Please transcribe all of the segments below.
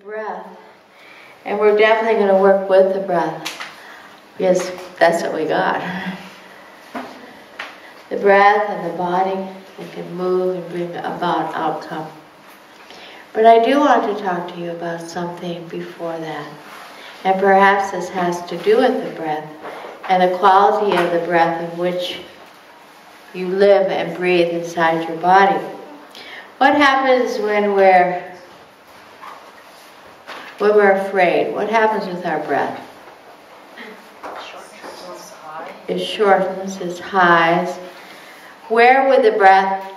breath. And we're definitely going to work with the breath, because that's what we got. The breath and the body that can move and bring about outcome. But I do want to talk to you about something before that. And perhaps this has to do with the breath and the quality of the breath in which you live and breathe inside your body. What happens when we're afraid? What happens with our breath? It shortens, it highs. Where would the breath,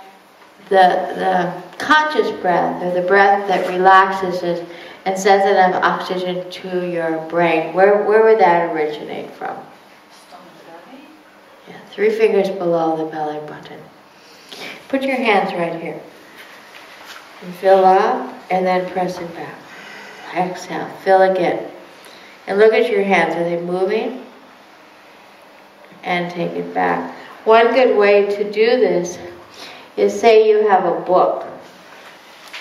the conscious breath, or the breath that relaxes it and sends enough oxygen to your brain, where would that originate from? Yeah, 3 fingers below the belly button. Put your hands right here. And fill up, and then press it back. Exhale, fill again. And look at your hands, are they moving? And take it back. One good way to do this is, say you have a book,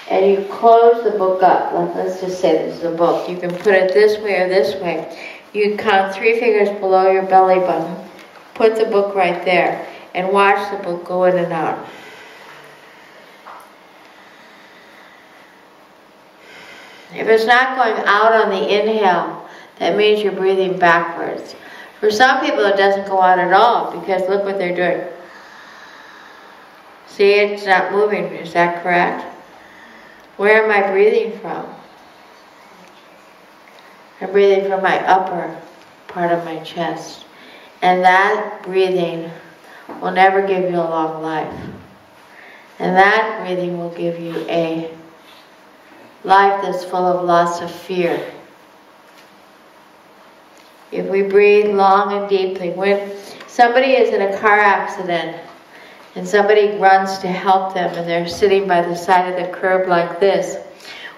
and you close the book up. Let's just say this is a book. You can put it this way or this way. You count 3 fingers below your belly button, put the book right there, and watch the book go in and out. If it's not going out on the inhale, that means you're breathing backwards. For some people, it doesn't go out at all, because look what they're doing. See, it's not moving. Is that correct? Where am I breathing from? I'm breathing from my upper part of my chest. And that breathing will never give you a long life. And that breathing will give you a life that's full of lots of fear. If we breathe long and deeply, when somebody is in a car accident and somebody runs to help them and they're sitting by the side of the curb like this,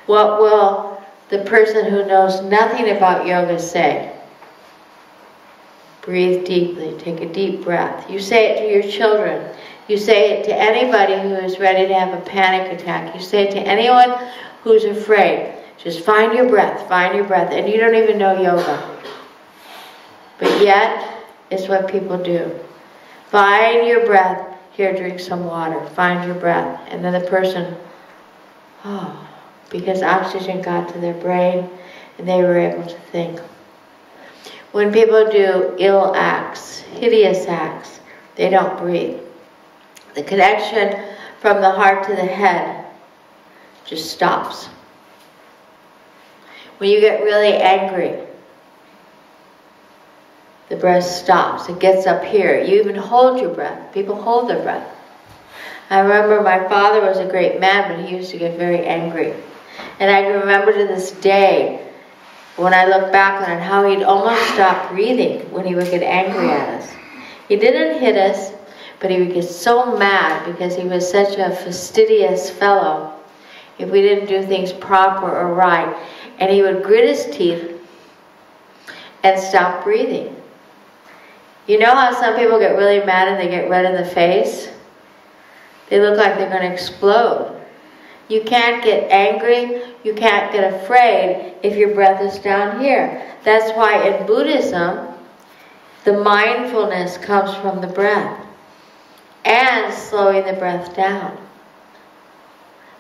what will the person who knows nothing about yoga say? Breathe deeply, take a deep breath. You say it to your children. You say it to anybody who is ready to have a panic attack. You say it to anyone who's afraid. Just find your breath, and you don't even know yoga. But yet, it's what people do. Find your breath. Here, drink some water. Find your breath. And then the person, because oxygen got to their brain and they were able to think. When people do ill acts, hideous acts, they don't breathe. The connection from the heart to the head just stops. When you get really angry, the breath stops. It gets up here. You even hold your breath. People hold their breath. I remember my father was a great man, but he used to get very angry. And I remember to this day, when I look back on it, how he'd almost stop breathing when he would get angry at us. He didn't hit us, but he would get so mad because he was such a fastidious fellow if we didn't do things proper or right. And he would grit his teeth and stop breathing. You know how some people get really mad and they get red in the face? They look like they're going to explode. You can't get angry, you can't get afraid if your breath is down here. That's why in Buddhism, the mindfulness comes from the breath and slowing the breath down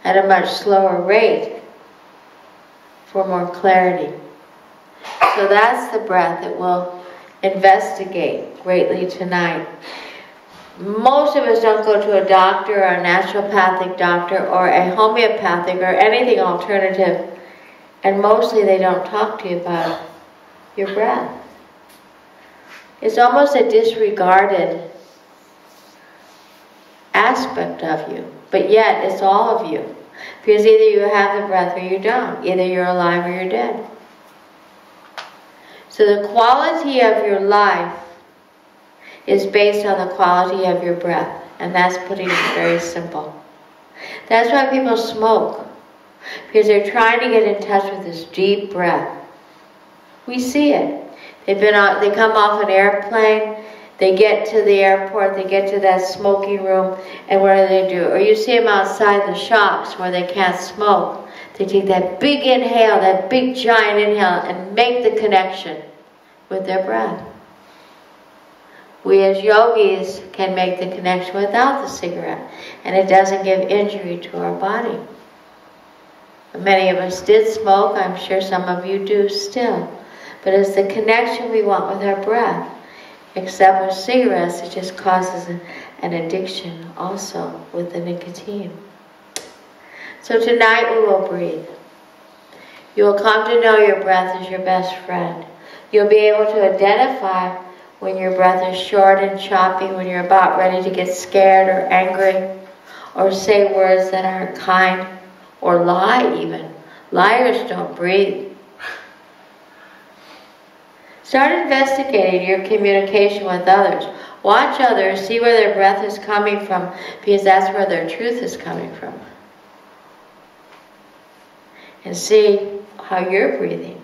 at a much slower rate for more clarity. So that's the breath that we'll investigate greatly tonight. Most of us don't go to a doctor or a naturopathic doctor or a homeopathic or anything alternative, and mostly they don't talk to you about your breath. It's almost a disregarded aspect of you, but yet it's all of you. Because either you have the breath or you don't. Either you're alive or you're dead. So the quality of your life is based on the quality of your breath. And that's putting it very simple. That's why people smoke. Because they're trying to get in touch with this deep breath. We see it. They come off an airplane They get to the airport, they get to that smoking room, and what do? Or you see them outside the shops where they can't smoke. They take that big inhale, that big giant inhale, and make the connection with their breath. We as yogis can make the connection without the cigarette, and it doesn't give injury to our body. Many of us did smoke, I'm sure some of you do still. But it's the connection we want with our breath. Except with cigarettes, it just causes an addiction also with the nicotine. So tonight we will breathe. You will come to know your breath as your best friend. You'll be able to identify when your breath is short and choppy, when you're about ready to get scared or angry, or say words that aren't kind, or lie even. Liars don't breathe. Start investigating your communication with others. Watch others, see where their breath is coming from, because that's where their truth is coming from. And see how you're breathing.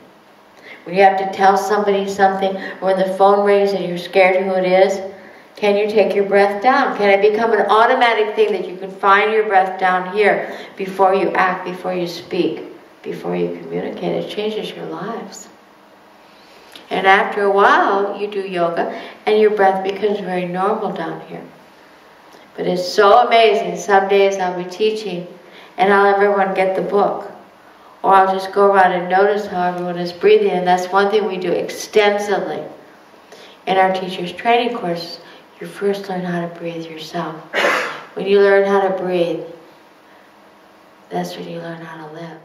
When you have to tell somebody something, or when the phone rings and you're scared who it is, can you take your breath down? Can it become an automatic thing that you can find your breath down here before you act, before you speak, before you communicate? It changes your lives. And after a while, you do yoga, and your breath becomes very normal down here. But it's so amazing. Some days I'll be teaching, and I'll have everyone get the book. Or I'll just go around and notice how everyone is breathing. And that's one thing we do extensively in our teacher's training courses. You first learn how to breathe yourself. When you learn how to breathe, that's when you learn how to live.